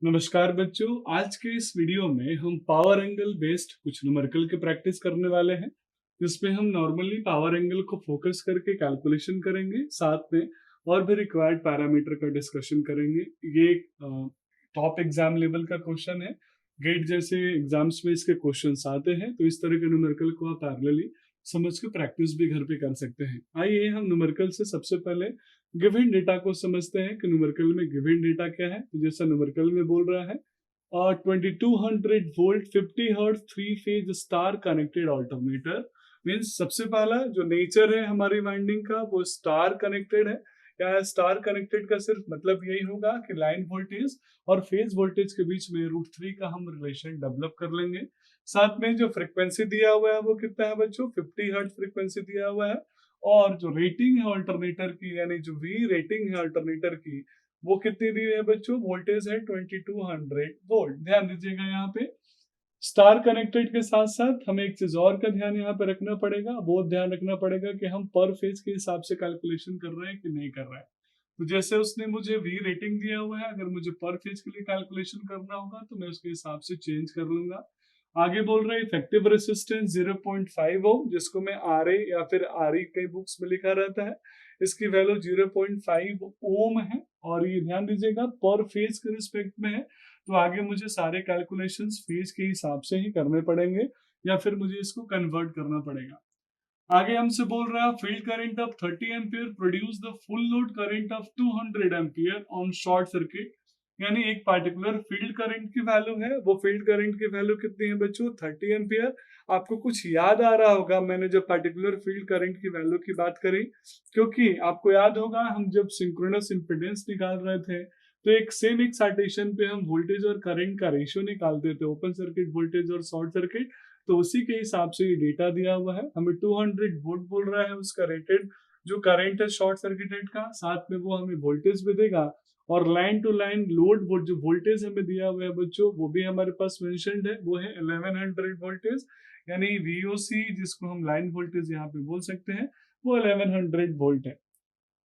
नमस्कार बच्चों, आज के इस वीडियो में हम पावर एंगल बेस्ड कुछ न्यूमेरिकल के प्रैक्टिस करने वाले हैं, जिसमें हम नॉर्मली पावर एंगल को फोकस करके कैलकुलेशन करेंगे, साथ में और भी रिक्वायर्ड पैरामीटर का डिस्कशन करेंगे। ये टॉप एग्जाम लेवल का क्वेश्चन है। गेट जैसे एग्जाम्स में इसके क्वेश्चंस आते हैं, तो इस तरह के न्यूमेरिकल को आप पैरेलली समझ के प्रैक्टिस भी घर पे कर सकते हैं। आइए हम न्यूमेरिकल से सबसे पहले गिवन डेटा को समझते हैं कि न्यूमेरिकल में गिवन डेटा क्या है। तो जैसा न्यूमेरिकल में बोल रहा है 2200 volt 50 hertz 3 phase star connected alternator. Means सबसे पहला जो नेचर है हमारी वाइंडिंग का वो स्टार कनेक्टेड है। या स्टार कनेक्टेड का सिर्फ मतलब यही होगा कि लाइन वोल्टेज और फेज वोल्टेज के बीच में √3 का हम रिलेशन डेवलप कर लेंगे। साथ में जो फ्रिक्वेंसी दिया हुआ है वो कितना है बच्चों, 50 हर्ट्ज फ्रिक्वेंसी दिया हुआ है। और जो रेटिंग है अल्टरनेटर की, यानी जो वी रेटिंग है अल्टरनेटर की, वो कितनी दी है बच्चों, वोल्टेज है 2200 वोल्ट। ध्यान दीजिएगा यहाँ पे स्टार कनेक्टेड के साथ साथ हमें एक चीज और का ध्यान यहाँ पे रखना पड़ेगा। वो ध्यान रखना पड़ेगा कि हम पर फेज के हिसाब से कैलकुलेशन कर रहे हैं कि नहीं कर रहे हैं। तो जैसे उसने मुझे वी रेटिंग दिया हुआ है, अगर मुझे पर फेज के लिए कैलकुलेशन करना होगा तो मैं उसके हिसाब से चेंज कर लूंगा। आगे बोल रहे हैं इफेक्टिव रेसिस्टेंस 0.5 ओम, जिसको मैं आर ए या फिर आर ई कई बुक्स में लिखा रहता है। इसकी वैल्यू 0.5 ओम है और ये ध्यान दीजिएगा पर फेज के रिस्पेक्ट में है। तो आगे मुझे सारे कैलकुलेशंस फेज के हिसाब से ही करने पड़ेंगे या फिर मुझे इसको कन्वर्ट करना पड़ेगा। आगे हमसे बोल रहा है field current of 30 ampere produce the full load current of 200 ampere on short circuit. यानी एक पार्टिकुलर फील्ड करंट की वैल्यू है, वो फील्ड करंट की वैल्यू कितनी है बच्चों, 30 एम्पियर। आपको कुछ याद आ रहा होगा मैंने जब पार्टिकुलर फील्ड करंट की वैल्यू की बात करी, क्योंकि आपको याद होगा हम जब सिंक्रोनस इंपीडेंस निकाल रहे थे तो एक सेम एक्साइटेशन पे हम वोल्टेज और करंट का रेशियो निकालते थे, ओपन सर्किट वोल्टेज और शॉर्ट सर्किट। तो उसी के हिसाब से ये डेटा दिया हुआ है। हमें 200 वोल्ट बोल रहा है उसका रेटेड जो करंट है शॉर्ट सर्किटेड का, साथ में वो हमें वोल्टेज भी देगा। और लाइन टू लाइन लोड वो जो वोल्टेज हमें दिया हुआ है बच्चों, वो भी हमारे पास मेंशन्ड है, वो है 1100 वोल्टेज। यानी वीओसी जिसको हम लाइन वोल्टेज यहाँ पे बोल सकते हैं, वो 1100 वोल्ट है।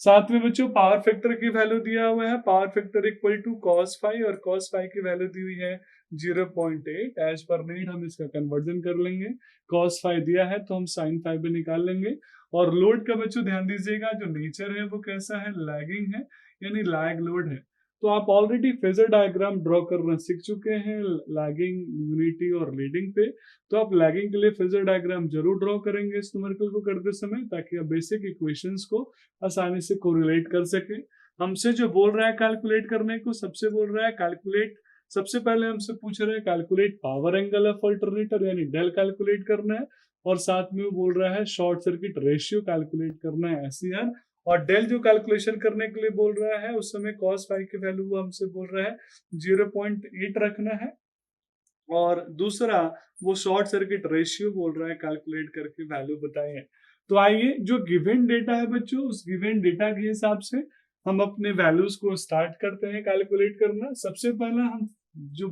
साथ में बच्चों पावर फैक्टर की वैल्यू दिया हुआ है, power factor equal to cos phi, और cos फाइव की वैल्यू दी हुई है 0.8। एज पर नीड हम इसका कन्वर्जन कर लेंगे। cos फाइव दिया है तो हम sin फाइव भी निकाल लेंगे। और लोड का बच्चों ध्यान दीजिएगा जो नेचर है वो कैसा है, लैगिंग है, यानी लैग लोड है। तो आप ऑलरेडी फेजर डायग्राम ड्रॉ करना सीख चुके हैं लैगिंग, यूनिटी और लीडिंग पे। तो आप लैगिंग के लिए फेजर डायग्राम जरूर ड्रॉ करेंगे इस न्यूमेरिकल को करते समय, ताकि आप बेसिक इक्वेशंस को आसानी से कोरिलेट कर सके। हमसे जो बोल रहा है कैलकुलेट करने को, सबसे बोल रहा है कैलकुलेट, सबसे पहले हमसे पूछ रहा है calculate power angle of alternator, यानी डेल कैलकुलेट करना है। और साथ में वो बोल रहा है शॉर्ट सर्किट रेशियो कैलकुलेट करना है, एससीआर। और डेल जो कैलकुलेशन करने के लिए बोल रहा है उस समय cos फाइव की वैल्यू वो हमसे बोल रहा है 0.8 रखना है। और दूसरा वो शॉर्ट सर्किट रेशियो बोल रहा है कैलकुलेट करके वैल्यू बताए हैं। तो आइए जो गिवन डेटा है बच्चों, उस गिवन डेटा के हिसाब से हम अपने वैल्यूज को स्टार्ट करते हैं कैलकुलेट करना। सबसे पहला हम जो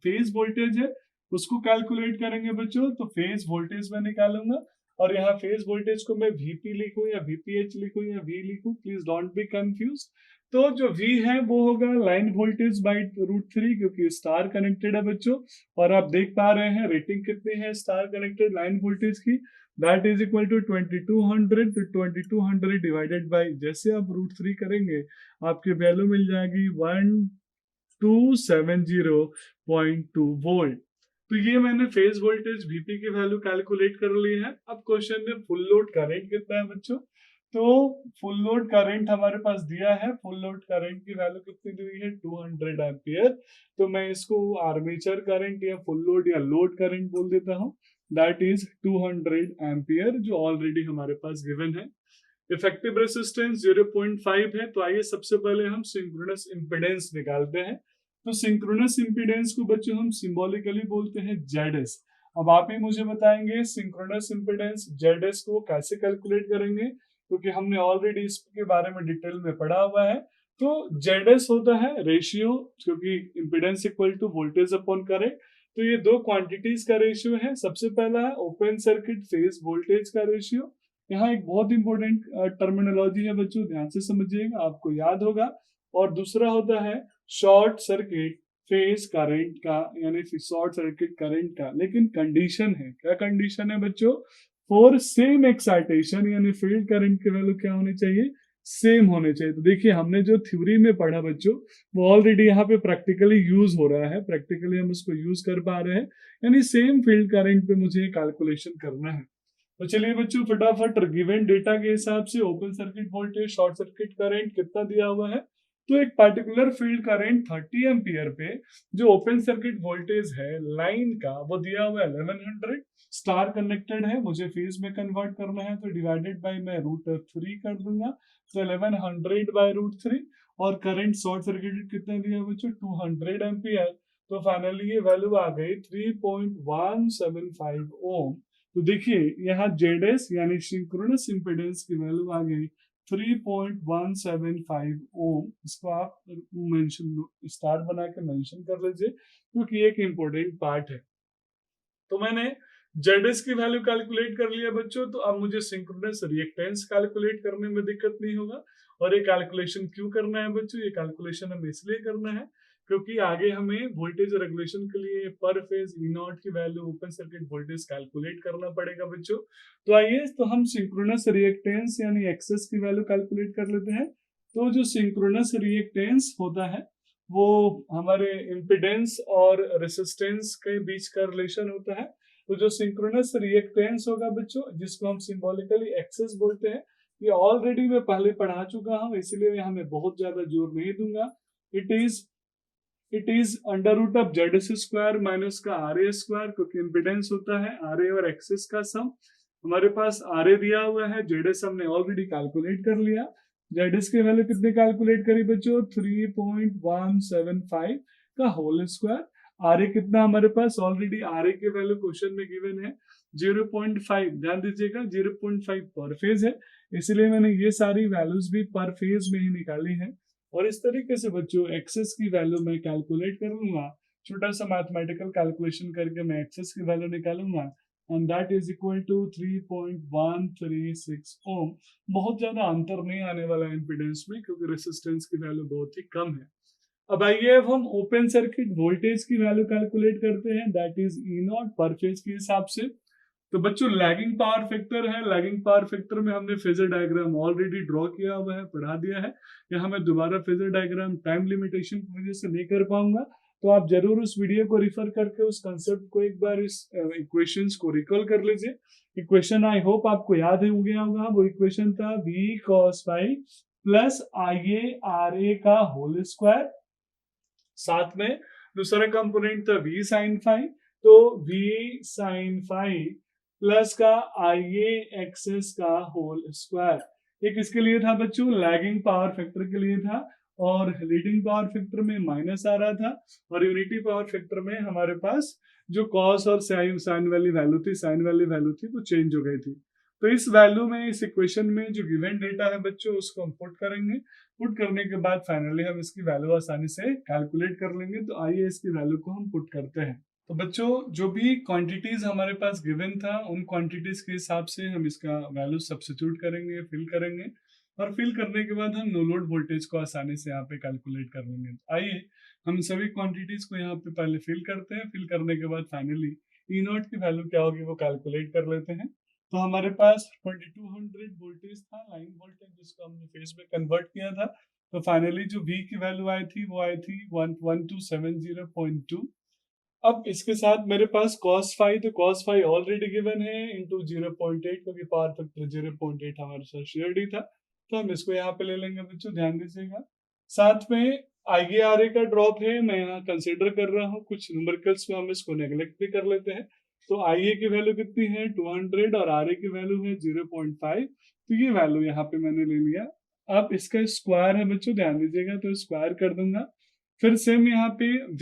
फेज वोल्टेज है उसको कैलकुलेट करेंगे बच्चों। तो फेज वोल्टेज मैं निकालूंगा, और यहाँ फेज वोल्टेज को मैं वीपी लिखूं या वीपीएच लिखूं या वी लिखूं, प्लीज डोंट बी कंफ्यूज। तो जो वी है वो होगा लाइन वोल्टेज बाई √3, क्योंकि स्टार कनेक्टेड है बच्चों। और आप देख पा रहे हैं रेटिंग कितनी है स्टार कनेक्टेड लाइन वोल्टेज की, दैट इज इक्वल टू 2200। तो 2200 डिवाइडेड बाई, जैसे आप √3 करेंगे आपकी वैल्यू मिल जाएगी 1270.2 वोल्ट। तो ये मैंने फेज वोल्टेज वीपी की वैल्यू कैलकुलेट कर ली है। अब क्वेश्चन में फुल लोड करंट कितना है बच्चों, तो फुल लोड करंट हमारे पास दिया है, फुल लोड करंट की वैल्यू कितनी दी हुई है 200 एम्पियर। तो मैं इसको आर्मेचर करंट या फुल लोड या लोड करंट बोल देता हूँ, दैट इज 200 एम्पियर, जो ऑलरेडी हमारे पास गिवन है। इफेक्टिव रेसिस्टेंस 0.5 है। तो आइए सबसे पहले हम सिंक्रोनस इंपीडेंस निकालते हैं। तो सिंक्रोनस इंपीडेंस को बच्चों हम सिंबॉलिकली बोलते हैं ZS। अब आप ही मुझे बताएंगे सिंक्रोनस इंपीडेंस ZS को कैसे कैलकुलेट करेंगे, क्योंकि हमने ऑलरेडी इसके बारे में डिटेल में पढ़ा हुआ है। तो ZS होता है रेशियो, क्योंकि impedance equal to voltage upon current. तो ये दो क्वांटिटीज का रेशियो है। सबसे पहला है ओपन सर्किट फेज वोल्टेज का रेशियो। यहाँ एक बहुत इंपॉर्टेंट टर्मिनोलॉजी है बच्चों, ध्यान से समझिएगा, आपको याद होगा। और दूसरा होता है शॉर्ट सर्किट फेज करंट का यानी शॉर्ट सर्किट करंट का, लेकिन कंडीशन है, क्या कंडीशन है बच्चों, फॉर सेम एक्साइटेशन यानी फील्ड करंट की वैल्यू क्या होनी चाहिए, सेम होने चाहिए। तो देखिए हमने जो थ्योरी में पढ़ा बच्चों वो ऑलरेडी यहाँ पे प्रैक्टिकली यूज हो रहा है, प्रैक्टिकली हम उसको यूज कर पा रहे हैं, यानी सेम फील्ड करंट पे मुझे कैलकुलेशन करना है। तो चलिए बच्चों फटाफट गिवन डेटा के हिसाब से open circuit voltage, short circuit current कितना दिया हुआ है। तो एक पर्टिकुलर फील्ड करंट 30 एम्पियर पे जो ओपन सर्किट वोल्टेज है लाइन का वो दिया हुआ है 1100, स्टार कनेक्टेड है, मुझे फेज में कन्वर्ट करना है तो डिवाइडेड बाय मैं √3 कर दूंगा, तो 1100 बाय √3। और करंट शॉर्ट सर्किट कितना दिया बच्चों 200 एम्पियर, तो फाइनली ये वैल्यू आ गई 3.175 ओम। तो देखिए यहाँ जेडएस यानी सिंक्रोनस इम्पीडेंस की वैल्यू आ गई 3.175 ओम। इसको आप मेंशन स्टार बना के मेंशन कर लीजिए क्योंकि एक इम्पोर्टेंट पार्ट है। तो मैंने जेडएस की वैल्यू कैलकुलेट कर लिया बच्चों, तो अब मुझे सिंक्रोनस रिएक्टेंस कैलकुलेट करने में दिक्कत नहीं होगा। और ये कैलकुलेशन क्यों करना है बच्चों, ये कैलकुलेशन हमें इसलिए करना है क्योंकि आगे हमें वोल्टेज रेगुलेशन के लिए पर फेज ई नॉट की value open circuit voltage calculate करना पड़ेगा बच्चों। तो आइए तो हम सिंक्रोनस रिएक्टेंस यानी एक्सेस की वैल्यू कैलकुलेट कर लेते हैं। तो जो सिंक्रोनस रिएक्टेंस होता है वो हमारे इम्पिडेंस और रेसिस्टेंस के बीच का रिलेशन होता है। तो जो सिंक्रोनस रिएक्टेंस होगा बच्चों जिसको हम सिंबॉलिकली एक्सेस बोलते हैं, ये ऑलरेडी मैं पहले पढ़ा चुका हूं इसलिए यहाँ मैं बहुत ज्यादा जोर नहीं दूंगा। It is under root of Z S square minus का आर ए स्क्वायर, क्योंकि इम्पिडेंस होता है आर ए और एक्सेस का सम। हमारे पास आर ए दिया हुआ है, जेड एस हमने ऑलरेडी कैलकुलेट कर लिया। जेड एस की वैल्यू कितने कैलकुलेट करी बच्चों 3.175 का होल स्क्वायर। आर ए कितना हमारे पास ऑलरेडी आर ए की वैल्यू क्वेश्चन में गिवन है 0.5, ध्यान दीजिएगा 0.5 पर फेज है, इसलिए मैंने ये सारी वैल्यूज भी पर फेज में ही निकाली है। और इस तरीके से बच्चों एक्सेस की वैल्यू मैं कैलकुलेट कर लूंगा, छोटा सा मैथमेटिकल कैलकुलेशन करके मैं एक्सेस की वैल्यू निकालूंगा and that is equal to 3.136 ohm. बहुत ज्यादा अंतर नहीं आने वाला है इम्पीडेंस में क्योंकि रेसिस्टेंस की वैल्यू बहुत ही कम है। अब आइए अब हम ओपन सर्किट वोल्टेज की वैल्यू कैलकुलेट करते हैं, दैट इज ई नॉट पर फेज के हिसाब से। तो बच्चों लैगिंग पावर फैक्टर है, लैगिंग पावर फैक्टर में हमने फेजर डायग्राम ऑलरेडी ड्रॉ किया हुआ है, पढ़ा दिया है। यहाँ मैं दोबारा फेजर डायग्राम टाइम लिमिटेशन की वजह से नहीं कर पाऊंगा, तो आप जरूर उस वीडियो को रिफर करके उस कंसेप्ट को एक बार इस इक्वेशंस को रिकॉल कर लीजिए। इक्वेशन आई होप आपको याद हो गया होगा, वो इक्वेशन था v cos phi plus IA RA का होल स्क्वायर, साथ में दूसरा कंपोनेंट था v sin फाई, तो v sin फाई प्लस का IA एक्सेस का होल स्क्वायर। एक इसके लिए था बच्चों लैगिंग पावर फैक्टर के लिए था, और लीडिंग पावर फैक्टर में माइनस आ रहा था, और यूनिटी पावर फैक्टर में हमारे पास जो कॉस और साइन वाली वैल्यू थी, साइन वाली वैल्यू थी वो चेंज हो गई थी। तो इस वैल्यू में, इस इक्वेशन में जो गिवन डेटा है बच्चों उसको हम पुट करेंगे, पुट करने के बाद फाइनली हम इसकी वैल्यू आसानी से कैलकुलेट कर लेंगे। तो आइए इसकी वैल्यू को हम पुट करते हैं। तो बच्चों जो भी क्वांटिटीज हमारे पास गिवन था उन क्वांटिटीज के हिसाब से हम इसका वैल्यू सब्स्टिट्यूट करेंगे, फिल करेंगे, और फिल करने के बाद हम नो लोड वोल्टेज को आसानी से यहाँ पे कैलकुलेट कर लेंगे। तो आइए हम सभी क्वांटिटीज को यहाँ पे पहले फिल करते हैं, फिल करने के बाद फाइनली ई नॉट की वैल्यू क्या होगी वो कैलकुलेट कर लेते हैं। तो हमारे पास 2200 वोल्टेज था, लाइन वोल्टेज, जिसको हमने फेज में कन्वर्ट किया था। तो फाइनली जो V की वैल्यू आई थी वो आई थी 1270.2। अब इसके साथ मेरे पास cos फाई, तो cos फाई ऑलरेडी गिवन है इंटू 0.8, क्योंकि पावर फैक्टर 0.8 हमारे साथ शेयर्ड ही था, तो हम इसको यहाँ पे ले लेंगे बच्चों, ध्यान दीजिएगा। साथ में IARA का ड्रॉप है, मैं यहाँ कंसिडर कर रहा हूँ, कुछ न्यूमेरिकल्स में हम इसको नेग्लेक्ट भी कर लेते हैं। तो IA की वैल्यू कितनी है 200 और RA की वैल्यू है 0.5, तो ये वैल्यू यहाँ पे मैंने ले लिया। अब इसका स्क्वायर है बच्चों, ध्यान दीजिएगा, तो स्क्वायर कर दूंगा। फिर सेम यहाँ पे V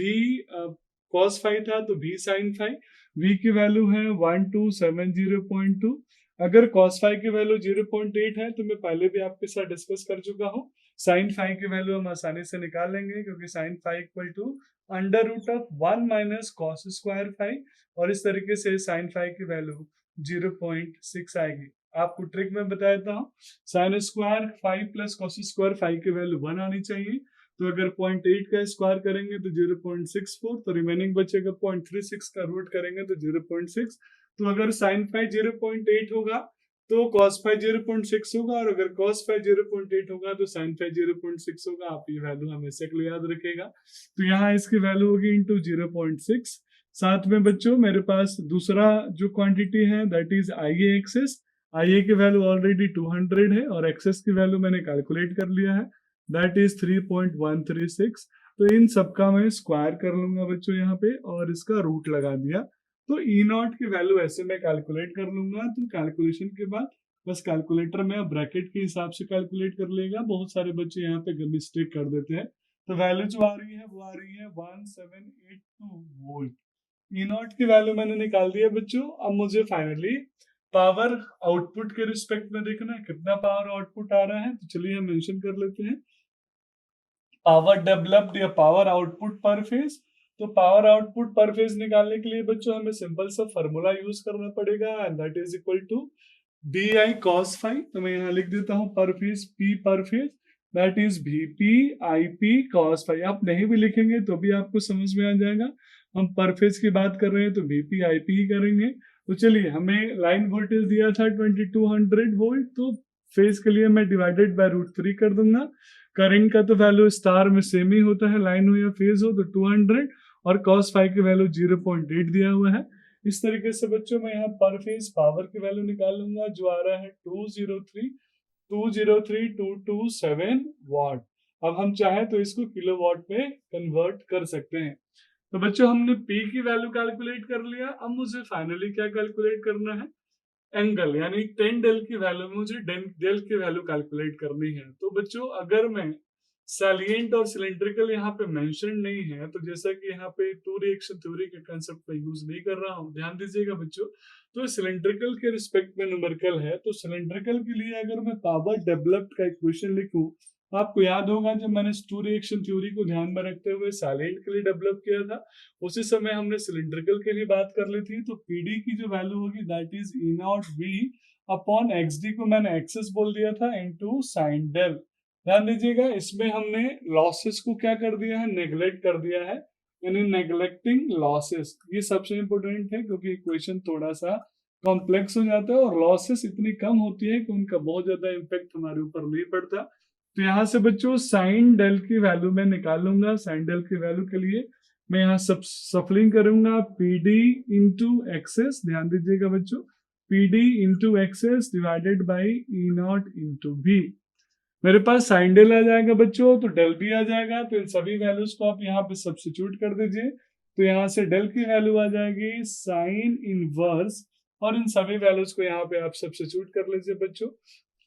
cos फाई था तो V sin फाई, V की वैल्यू है 1270.2। अगर cos फाई की वैल्यू 0.8 है तो मैं पहले भी आपके साथ डिस्कस कर चुका हूँ, sin फाई की वैल्यू हम आसानी से निकाल लेंगे, क्योंकि sin phi equal to under root of 1 minus cos square phi, और इस तरीके से sin फाई की वैल्यू 0.6 आएगी। आपको ट्रिक में बता देता हूँ, sine square five plus cos square five की वैल्यू 1 आनी चाहिए, तो अगर 0.8 का स्क्वायर करेंगे तो 0.64, तो रिमेनिंग बचेगा 0.36 का रूट करेंगे तो 0.6। तो अगर साइन फाई 0.8 होगा तो cos फाई 0.6 होगा, और अगर cos फाई 0.8 होगा तो sin फाई 0.6 होगा। आप ये वैल्यू हमेशा के लिए याद रखेगा। तो यहाँ इसकी वैल्यू होगी इंटू 0.6। साथ में बच्चों मेरे पास दूसरा जो क्वांटिटी है that is IA X S. IA की वैल्यू ऑलरेडी 200 है और एक्सेस की वैल्यू मैंने कैलकुलेट कर लिया है, दैट इज 3.136। तो इन सबका मैं स्क्वायर कर लूंगा बच्चों यहाँ पे, और इसका रूट लगा दिया। तो ई नॉट की वैल्यू ऐसे मैं कैलकुलेट कर लूंगा। तो कैलकुलेशन के बाद बस कैलकुलेटर में अब ब्रैकेट के हिसाब से कैलकुलेट कर लेगा। बहुत सारे बच्चे यहाँ पे मिस्टेक कर देते हैं। तो वैल्यू जो आ रही है वो आ रही है 1782 वोल्ट। ई नॉट की वैल्यू मैंने निकाल दी है बच्चों। अब मुझे फाइनली पावर आउटपुट के रिस्पेक्ट में देखना है कितना पावर आउटपुट आ रहा है। तो चलिए हम मेंशन कर लेते हैं पावर डेवलप्ड या पावर आउटपुट पर फेज। तो पावर आउटपुट पर फेज निकालने के लिए बच्चों हमें सिंपल सा फॉर्मूला यूज करना पड़ेगा, and that is equal to BI cos phi. तो मैं यहाँ लिख देता हूँ पर फेज P पर phase, that is VP IP cos phi. आप नहीं भी लिखेंगे तो भी आपको समझ में आ जाएगा। हम पर फेज की बात कर रहे हैं तो VP IP ही करेंगे। तो चलिए, हमें लाइन वोल्टेज दिया था 2200 वोल्ट, तो फेज के लिए मैं डिवाइडेड बाय √3 कर दूंगा। करंट का तो वैल्यू स्टार में सेम ही होता है, लाइन हो या फेज हो, तो 200, और cos फाई की वैल्यू 0.8 दिया हुआ है। इस तरीके से बच्चों मैं यहाँ पर फेज पावर की वैल्यू निकाल लूंगा, जो आ रहा है 203,227 वाट। अब हम चाहे तो इसको किलोवाट में कन्वर्ट कर सकते हैं। तो बच्चों हमने P की वैल्यू कैलकुलेट कर लिया। अब मुझे फाइनली क्या कैलकुलेट करना है, एंगल, यानी 10 डेल की वैल्यू में मुझे डेल की वैल्यू कैलकुलेट करनी है। तो बच्चों अगर मैं सैलिएंट और सिलेंड्रिकल यहाँ पे मेंशन नहीं है, तो जैसा कि यहाँ पे टू रिएक्शन थ्योरी के कंसेप्ट का यूज नहीं कर रहा हूँ, ध्यान दीजिएगा बच्चों। तो सिलेंड्रिकल के रिस्पेक्ट में न्यूमेरिकल है, तो सिलेंड्रिकल के लिए अगर मैं पावर डेवलप्ड का इक्वेशन लिखूं, आपको याद होगा जब मैंने टू रिएक्शन थ्योरी को ध्यान में रखते हुए सैलिएंट के लिए डेवलप किया था, उसी समय हमने सिलेंड्रिकल के लिए बात कर ली थी। तो पीडी की जो वैल्यू होगी that is E naught V upon X D को मैंने एक्सेस बोल दिया था इनटू साइन डेल। ध्यान दीजिएगा, इसमें हमने लॉसेस को क्या कर दिया है, नेग्लेक्ट कर दिया है, यानी नेग्लेक्टिंग लॉसेस। ये सबसे इंपॉर्टेंट है क्योंकि इक्वेशन थोड़ा सा कॉम्प्लेक्स हो जाता है और लॉसेस इतनी कम होती है कि उनका बहुत ज्यादा इम्पेक्ट हमारे ऊपर नहीं पड़ता। तो यहाँ से बच्चों साइन डेल की वैल्यू मैं निकाल लूंगा। साइन डेल की वैल्यू के लिए मैं यहाँ सब सफलिंग करूंगा PD इंटू एक्सेस। ध्यान दीजिएगा बच्चों, PD into X S divided by E naught into V। मेरे पास साइन डेल आ जाएगा बच्चों, तो डेल भी आ जाएगा। तो इन सभी वैल्यूज को आप यहाँ पे सब्स्टिट्यूट कर दीजिए। तो यहाँ से डेल की वैल्यू आ जाएगी साइन इनवर्स, और इन सभी वैल्यूज को यहाँ पे आप सब्स्टिट्यूट कर लीजिए बच्चों।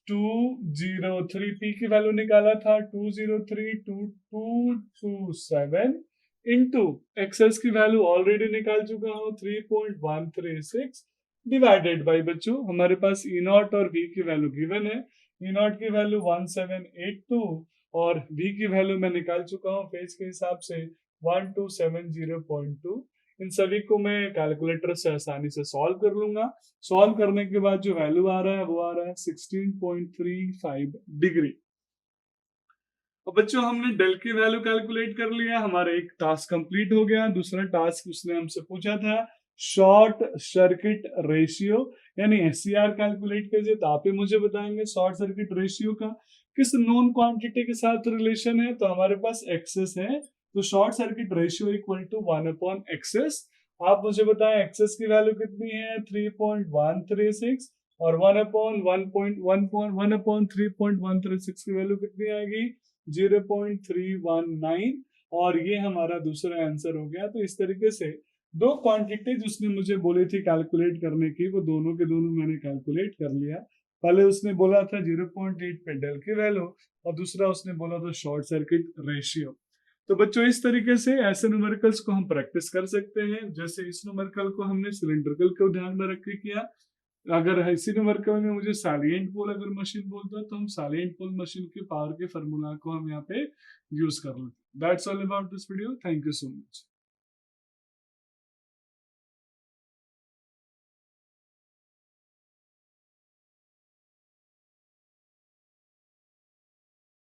203 P की वैल्यू निकाला था 203,227 इंटू एक्सेस की वैल्यू ऑलरेडी निकाल चुका हूँ 3.136 डिवाइडेड बाई बच्चों हमारे पास ई नॉट और V की वैल्यू गिवन है। ई नॉट की वैल्यू 1782 और V की वैल्यू मैं निकाल चुका हूँ फेज के हिसाब से 1270.2। इन सभी को मैं कैलकुलेटर से आसानी से सॉल्व कर लूंगा। सॉल्व करने के बाद जो वैल्यू आ रहा है वो आ रहा है 16.35 डिग्री। और बच्चों हमने डेल की वैल्यू कैलकुलेट कर लिया, हमारा एक टास्क कंप्लीट हो गया। दूसरा टास्क उसने हमसे पूछा था शॉर्ट सर्किट रेशियो यानी SCR कैलकुलेट कीजिए। तो आप ही मुझे बताएंगे शॉर्ट सर्किट रेशियो का किस नोन क्वांटिटी के साथ रिलेशन है। तो हमारे पास एक्सेस है, तो short circuit ratio equal to 1 upon X S. आप मुझे बताएं एक्सेस की वैल्यू कितनी है 3.136 और 1/3.136 की वैल्यू कितनी आएगी 0.319, और ये हमारा दूसरा आंसर हो गया। तो इस तरीके से दो क्वांटिटी जिसने मुझे बोली थी कैलकुलेट करने की, वो दोनों के दोनों मैंने कैलकुलेट कर लिया। पहले उसने बोला था 0.8 पे डेल की वैल्यू, और दूसरा उसने बोला था शॉर्ट सर्किट रेशियो। तो बच्चों इस तरीके से ऐसे न्यूमेरिकल्स को हम प्रैक्टिस कर सकते हैं। जैसे इस न्यूमेरिकल को हमने सिलेंड्रिकल को ध्यान में रख के किया। अगर इसी न्यूमेरिकल में मुझे सैलिएंट पोल अगर मशीन बोलता है तो हम सैलिएंट पोल मशीन के पावर के फार्मूला को हम यहाँ पे यूज कर लेते हैं। That's all about this video. Thank you so much.